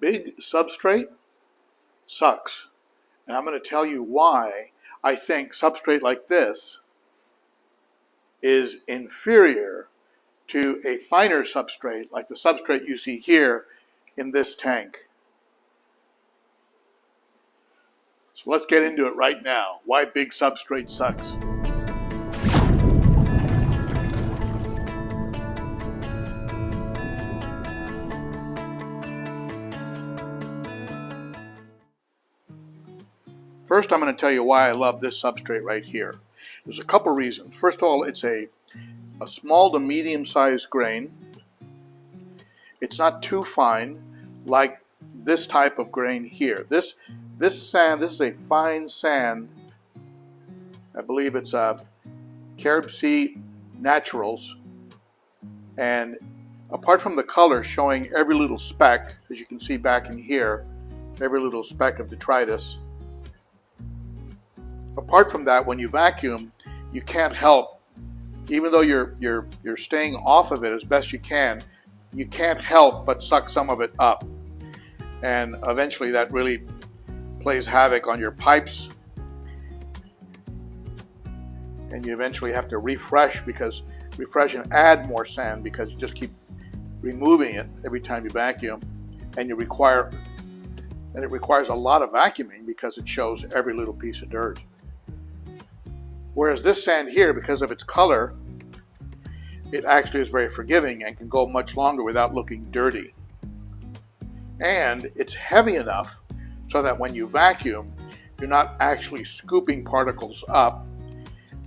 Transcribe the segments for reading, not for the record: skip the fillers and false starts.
Big Substrate sucks. And I'm going to tell you why I think substrate like this is inferior to a finer substrate like the substrate you see here in this tank. So let's get into it right now. Why Big Substrate sucks. First, I'm going to tell you why I love this substrate right here. There's a couple reasons. First of all, it's a small to medium-sized grain. It's not too fine like this type of grain here. This sand, this is a fine sand. I believe it's a Carib Sea Naturals. And apart from the color showing every little speck, as you can see back in here, every little speck of detritus. Apart from that, when you vacuum, you can't help, even though you're staying off of it as best you can't help but suck some of it up. And eventually that really plays havoc on your pipes. And you eventually have to refresh and add more sand because you just keep removing it every time you vacuum. And it requires a lot of vacuuming because it shows every little piece of dirt. Whereas this sand here, because of its color, it actually is very forgiving and can go much longer without looking dirty. And it's heavy enough so that when you vacuum, you're not actually scooping particles up,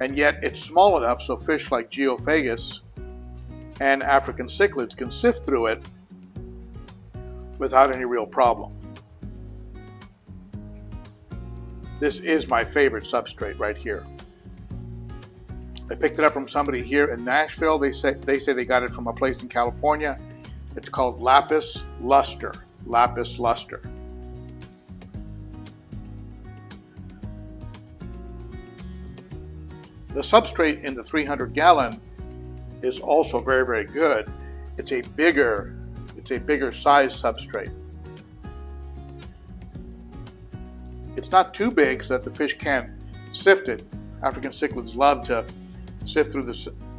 and yet it's small enough so fish like geophagus and African cichlids can sift through it without any real problem. This is my favorite substrate right here. I picked it up from somebody here in Nashville. They say they got it from a place in California. It's called Lapis Luster. Lapis Luster. The substrate in the 300-gallon is also very, very good. It's a bigger size substrate. It's not too big so that the fish can't sift it. African cichlids love to sift through the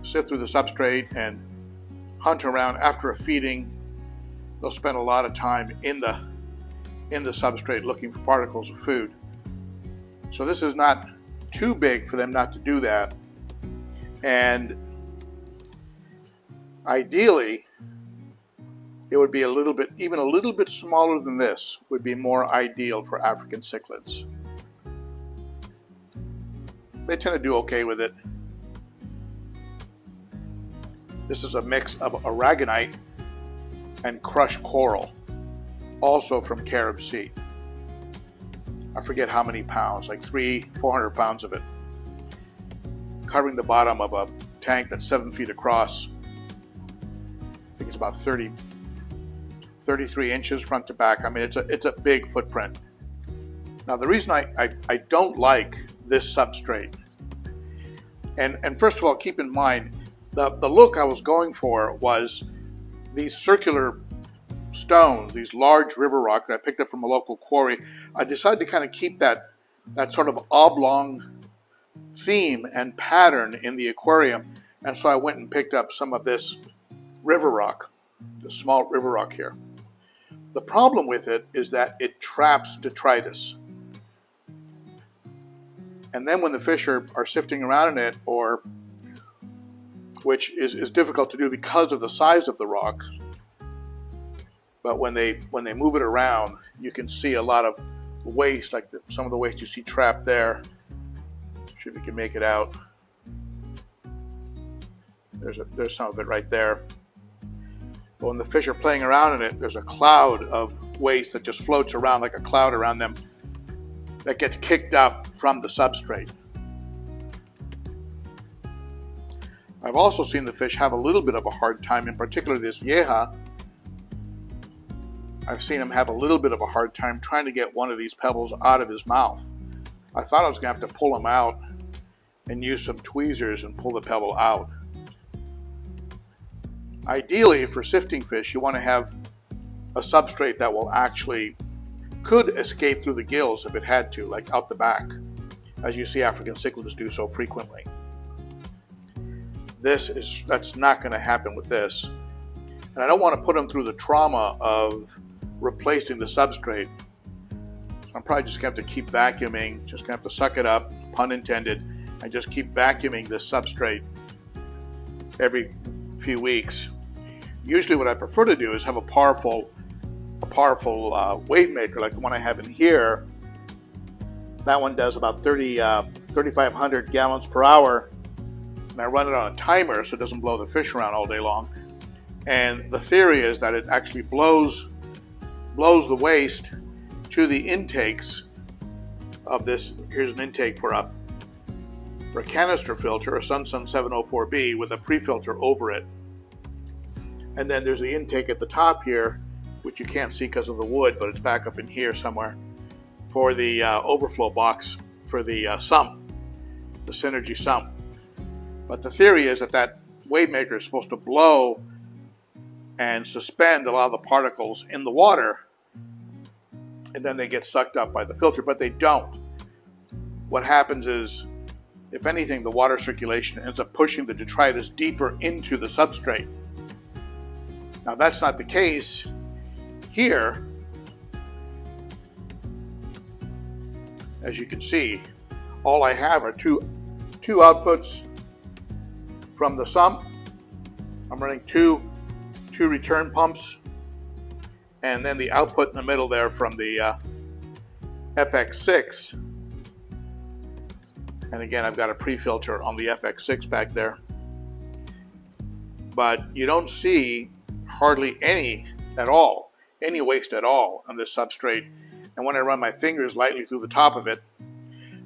substrate and hunt around after a feeding. They'll spend a lot of time in the substrate looking for particles of food. So this is not too big for them not to do that. And ideally, it would be even a little bit smaller than this would be more ideal for African cichlids. They tend to do okay with it. This is a mix of aragonite and crushed coral, also from Carib Sea. I forget how many pounds, like 400 pounds of it, covering the bottom of a tank that's 7 feet across. I think it's about 33 inches front to back. I mean, it's a big footprint. Now, the reason I don't like this substrate, and first of all, keep in mind, the look I was going for was these circular stones, these large river rock that I picked up from a local quarry. I decided to kind of keep that sort of oblong theme and pattern in the aquarium, and so I went and picked up some of this river rock, the small river rock here. The problem with it is that it traps detritus. And then when the fish are sifting around in it, which is difficult to do because of the size of the rock, but when they move it around, you can see a lot of waste, like some of the waste you see trapped there. See if you can make it out. There's some of it right there. But when the fish are playing around in it, there's a cloud of waste that just floats around like a cloud around them that gets kicked up from the substrate. I've also seen the fish have a little bit of a hard time, in particular this vieja. I've seen him have a little bit of a hard time trying to get one of these pebbles out of his mouth. I thought I was going to have to pull him out and use some tweezers and pull the pebble out. Ideally, for sifting fish, you want to have a substrate that will actually could escape through the gills if it had to, like out the back, as you see African cichlids do so frequently. That's not going to happen with this. And I don't want to put them through the trauma of replacing the substrate. So I'm probably just going to have to keep vacuuming, just going to have to suck it up, pun intended, and just keep vacuuming this substrate every few weeks. Usually what I prefer to do is have a powerful wave maker like the one I have in here. That one does about 3,500 gallons per hour, and I run it on a timer so it doesn't blow the fish around all day long. And the theory is that it actually blows the waste to the intakes of this. Here's an intake for a canister filter, a Sunsun 704B with a pre-filter over it. And then there's the intake at the top here, which you can't see because of the wood, but it's back up in here somewhere, for the overflow box for the sump, the Synergy sump. But the theory is that wave maker is supposed to blow and suspend a lot of the particles in the water, and then they get sucked up by the filter, but they don't. What happens is, if anything, the water circulation ends up pushing the detritus deeper into the substrate. Now that's not the case here. As you can see, all I have are two outputs from the sump. I'm running two return pumps, and then the output in the middle there from the FX6. And again, I've got a pre-filter on the FX6 back there. But you don't see hardly any waste at all on this substrate. And when I run my fingers lightly through the top of it,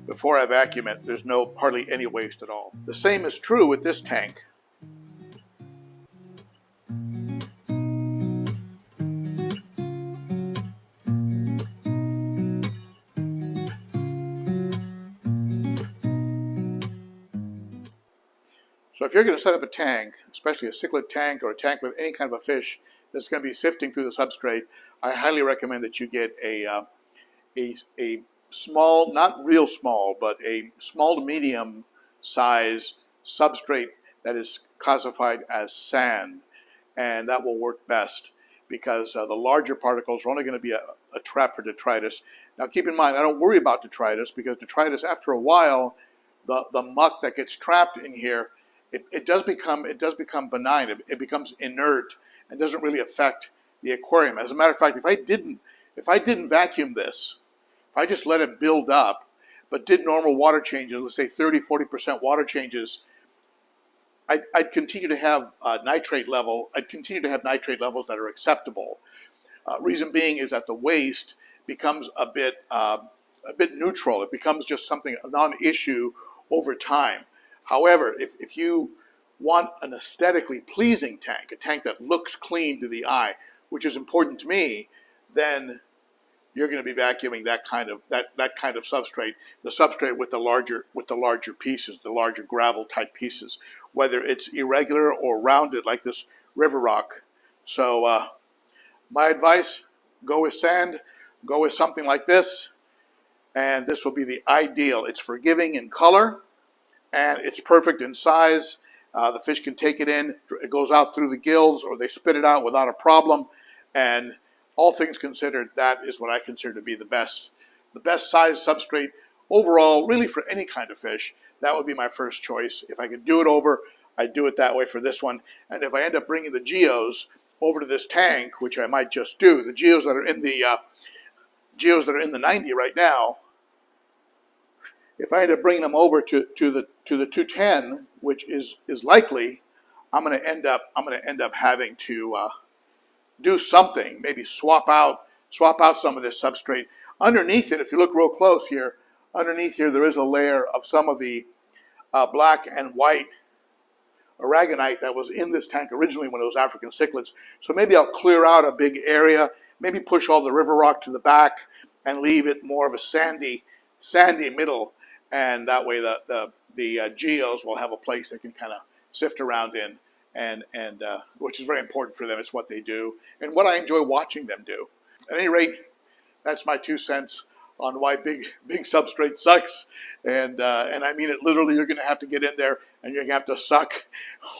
before I vacuum it, there's hardly any waste at all. The same is true with this tank. So if you're going to set up a tank, especially a cichlid tank or a tank with any kind of a fish that's going to be sifting through the substrate, I highly recommend that you get a small, not real small, but a small to medium size substrate that is classified as sand. And that will work best because the larger particles are only going to be a trap for detritus. Now keep in mind, I don't worry about detritus because detritus, after a while, the muck that gets trapped in here, it does become benign. It becomes inert and doesn't really affect the aquarium. As a matter of fact, if I didn't vacuum this, if I just let it build up, but did normal water changes, let's say 30-40% water changes, I'd continue to have nitrate levels that are acceptable. Reason being is that the waste becomes a bit neutral. It becomes just something, a non-issue over time. However, if you want an aesthetically pleasing tank, a tank that looks clean to the eye, which is important to me, then you're going to be vacuuming that kind of substrate, the substrate with the larger pieces, the larger gravel type pieces, whether it's irregular or rounded like this river rock. So my advice: go with sand, go with something like this, and this will be the ideal. It's forgiving in color, and it's perfect in size. The fish can take it in, it goes out through the gills, or they spit it out without a problem. And all things considered, that is what I consider to be the best size substrate overall, really for any kind of fish. That would be my first choice. If I could do it over, I'd do it that way for this one. And if I end up bringing the geos over to this tank, which I might just do, the geos that are in the 90 right now, if I end up bringing them over to the 210, which is likely, I'm going to end up having to do something. Maybe swap out some of this substrate. Underneath it, if you look real close here, underneath here there is a layer of some of the black and white aragonite that was in this tank originally when it was African cichlids. So maybe I'll clear out a big area, maybe push all the river rock to the back and leave it more of a sandy middle. And that way the geos will have a place they can kind of sift around in and which is very important for them. It's what they do and what I enjoy watching them do. At any rate, that's my 2 cents on why Big Substrate sucks, and I mean it literally. You're going to have to get in there and you're going to have to suck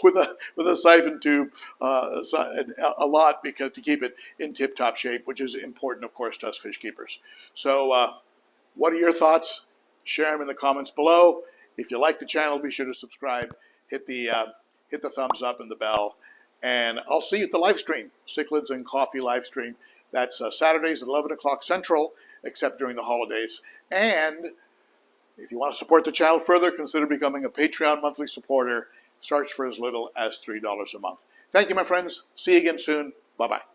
with a siphon tube a lot, because to keep it in tip-top shape, which is important, of course, to us fish keepers. So, what are your thoughts? Share them in the comments below. If you like the channel, be sure to subscribe. Hit the thumbs up and the bell, and I'll see you at the live stream, Cichlids and Coffee live stream. That's Saturdays at 11 o'clock Central, except during the holidays. And if you want to support the channel further, consider becoming a Patreon monthly supporter. Starts for as little as $3 a month. Thank you, my friends. See you again soon. Bye-bye.